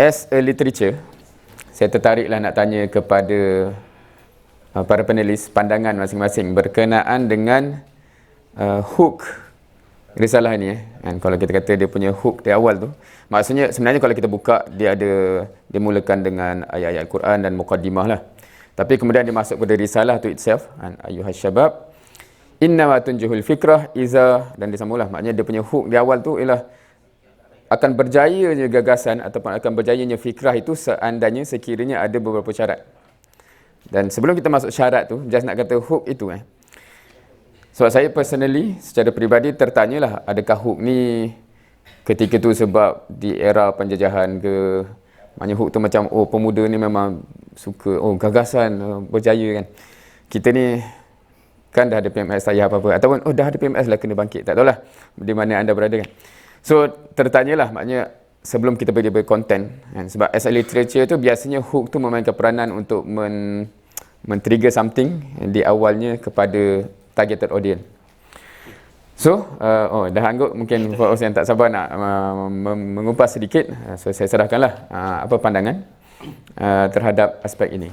as a literature, saya tertariklah nak tanya kepada para penulis pandangan masing-masing berkenaan dengan hook risalah ni. Kalau kita kata dia punya hook di awal tu, maksudnya sebenarnya kalau kita buka, dia mulakan dengan ayat-ayat Quran dan muqaddimah lah. Tapi kemudian dia masuk pada risalah tu itself, ayyuhas syabab, innama tunjuhul fikrah iza, dan dia sambunglah. Maknanya dia punya hook di awal tu ialah akan berjayanya gagasan ataupun akan berjayanya fikrah itu seandainya sekiranya ada beberapa syarat. Dan sebelum kita masuk syarat tu, just nak kata hook itu sebab saya personally, secara peribadi tertanyalah, adakah hook ni ketika tu sebab di era penjajahan ke? Maknanya hook tu macam, oh pemuda ni memang suka, oh gagasan, berjaya kan. Kita ni kan dah ada PMS saya apa-apa, ataupun oh dah ada PMS lah, kena bangkit. Tak tahulah di mana anda berada kan. So tertanyalah, maknanya sebelum kita pergi berkonten kan? Sebab as a literature tu biasanya hook tu memainkan peranan untuk men-trigger something di awalnya kepada targeted audience. So, dah angguk mungkin for yang tak sabar nak mengupas sedikit. So, saya serahkanlah apa pandangan terhadap aspek ini.